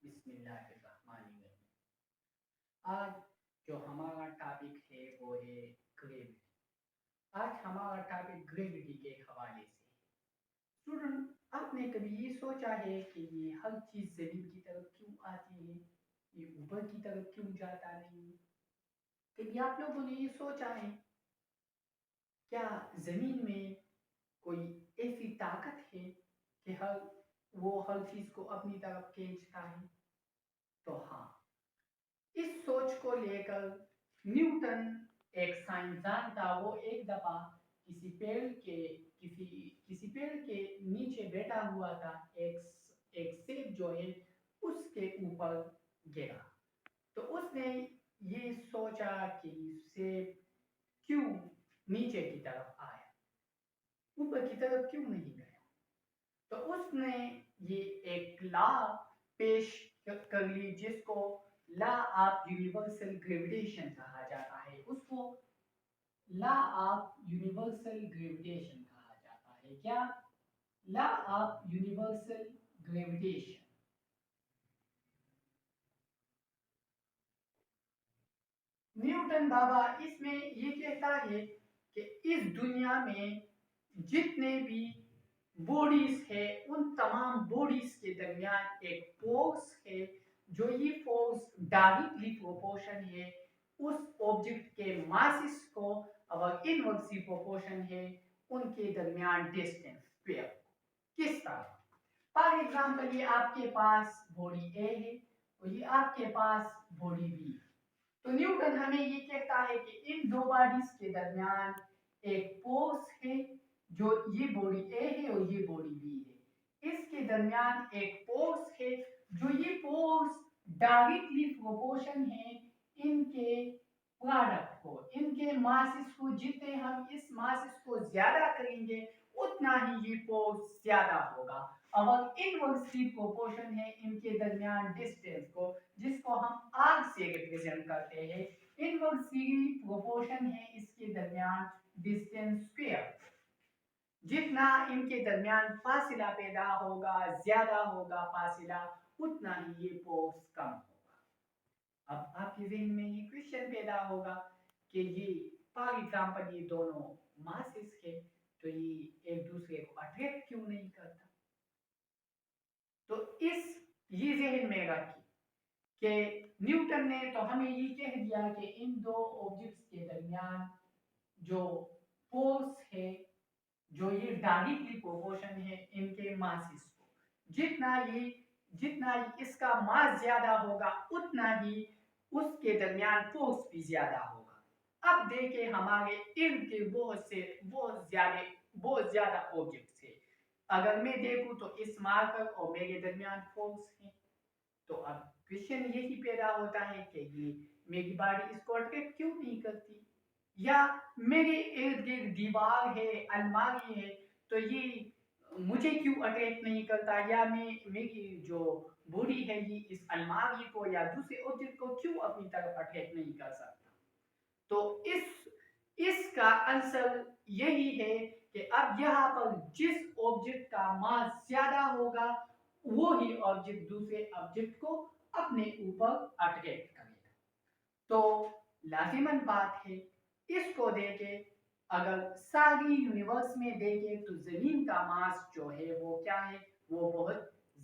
بسم اللہ الرحمن الرحیم۔ آج جو ہمارا ٹاپک ہے وہ ہے گریوٹی۔ آج ہمارا ٹاپک گریوٹی کے حوالے سے ہے۔ اسٹوڈنٹ، آپ نے کبھی یہ سوچا ہے کہ یہ ہر چیز زمین کی طرف کیوں آتی ہے، یہ اوپر کی طرف کیوں جاتا نہیں ہے؟ کبھی آپ لوگوں نے یہ سوچا ہے کیا زمین میں کوئی ایسی طاقت ہے کہ وہ ہر چیز کو اپنی طرف کھینچتا ہے؟ تو ہاں، اس سوچ کو لے کر نیوٹن ایک سائنسدان تھا، وہ ایک دفعہ کسی پیڑ کے کسی پیڑ کے نیچے بیٹھا ہوا تھا، ایک سیب جو ہے اس کے اوپر گرا، تو اس نے یہ سوچا کہ سیب کیوں نیچے کی طرف آیا، اوپر کی طرف کیوں نہیں گیا؟ تو اس نے یہ ایک لا پیش کر لی جس کو لا آف یونیورسل گریویٹیشن کہا جاتا ہے، اس کو لا آف یونیورسل گریویٹیشن کہا جاتا ہے۔ کیا؟ Law of universal gravitation. Newton بابا اس میں یہ کہتا ہے کہ اس دنیا میں جتنے بھی باڈیز ہے ان تمام باڈیز کے درمیان ایک فورس ہے، جو یہ فورس ڈائریکٹلی پروپورشن ہے اس آبجیکٹ کے ماسس کو، اور انورسلی پروپورشن ہے ان کے درمیان ڈسٹینس اسکوئر۔ کس طرح؟ فار ایگزامپل یہ آپ کے پاس باڈی اے ہے اور یہ آپ کے پاس باڈی بی ہے، تو نیوٹن ہمیں یہ کہتا ہے کہ ان دو باڈیز کے درمیان ایک فورس ہے، جو یہ باڈی اے ہے اور یہ باڈی بی ہے، اس کے درمیان ایک فورس ہے، جو یہ فورس ڈائریکٹلی پروپورشن ہے ان کے پروڈکٹ کو، ان کے ماسس کو، جتنے ہم اس ماسس کو زیادہ کریں گے اتنا ہی یہ فورس زیادہ ہوگا، اور انورسلی پروپورشن ہے ان کے درمیان ڈسٹینس کو، جس کو ہم آر سے ریپرزینٹ کرتے ہیں، انورسلی پروپورشن ہے اس کے درمیان ڈسٹینس اسکوئر۔ جتنا ان کے درمیان فاصلہ پیدا ہوگا، زیادہ ہوگا فاصلہ، اتنا ہی یہ فورس کم ہوگا۔ اب آپ کے ذہن میں یہ کوشچن پیدا ہوگا کہ یہ فار ایگزامپل یہ دونوں ماسز ہے تو یہ ایک دوسرے کو اٹریکٹ کیوں نہیں کرتا؟ تو یہ ذہن میں رکھیے کہ نیوٹن نے تو ہمیں یہ کہہ دیا کہ ان دو آبجیکٹس کے درمیان جو فورس ہے، جو یہ ڈائریکٹلی پروپورشن ہے ان کے ماسز کو، جتنا اس کا ماس زیادہ ہوگا اتنا ہی اس کے درمیان فورس بھی زیادہ ہوگا۔ اب دیکھیں ہمارے ارد کے بہت زیادہ آبجیکٹس ہیں، اگر میں دیکھوں تو اس مارکر اور میرے درمیان فورس ہے، تو اب کوشچن یہی پیدا ہوتا ہے کہ یہ میری باڈی اس کو اٹریکٹ کیوں نہیں کرتی، یا میرے ارد گرد دیوار ہے، الماری ہے، تو یہ مجھے کیوں اٹریکٹ نہیں کرتا، یا میری جو باڈی ہے یہ اس الماری کو یا دوسرے آبجیکٹ کو کیوں اپنی طرف اٹریکٹ نہیں کر سکتا؟ تو اس کا آنسر یہی ہے کہ اب یہاں پر جس آبجیکٹ کا ماس زیادہ ہوگا وہی آبجیکٹ دوسرے آبجیکٹ کو اپنے اوپر اٹریکٹ کرے گا۔ تو لازماً بات ہے، اس کو دیکھیں، اگر ساری یونیورس میں دیکھیں تو زمین کا ماس جو ہے وہ کیا ہے، وہ بہت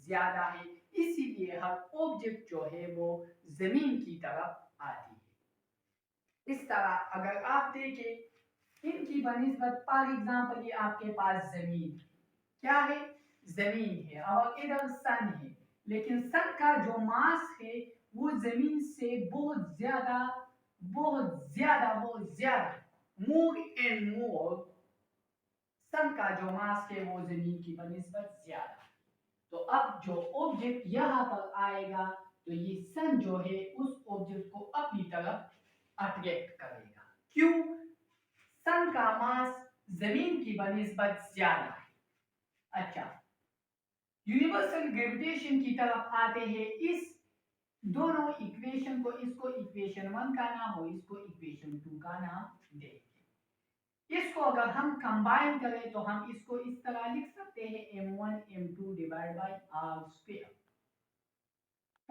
زیادہ ہے، اسی لیے ہر آبجیکٹ جو ہے وہ زمین کی طرف آتی ہے۔ اس طرح اگر آپ دیکھیں ان کی بنسبت، فار ایگزامپل یہ آپ کے پاس زمین کیا ہے، زمین ہے، اور ادھر سن ہے، لیکن سن کا جو ماس ہے وہ زمین سے بہت زیادہ مور اینڈ مور، سن کا جو ماس ہے وہ زمین کی بنسبت زیادہ ہے۔ تو اب جو آبجیکٹ یہاں پر آئے گا تو یہ سن جو ہے اس آبجیکٹ کو اپنی طرف اٹریکٹ کرے گا، کیوں؟ سن کا ماس زمین کی بنسبت زیادہ ہے۔ اچھا، یونیورسل گریویٹیشن کی طرف آتے ہیں، اس دونوں ایکویشن کو، اس کو ایکویشن 1 کا نام اور اس کو ایکویشن 2 کا نام دیں گے۔ اس کو اگر ہم کمبائن کریں تو ہم اس کو اس طرح لکھ سکتے ہیں m1 m2 divide by r square.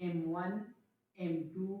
m1 m2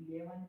11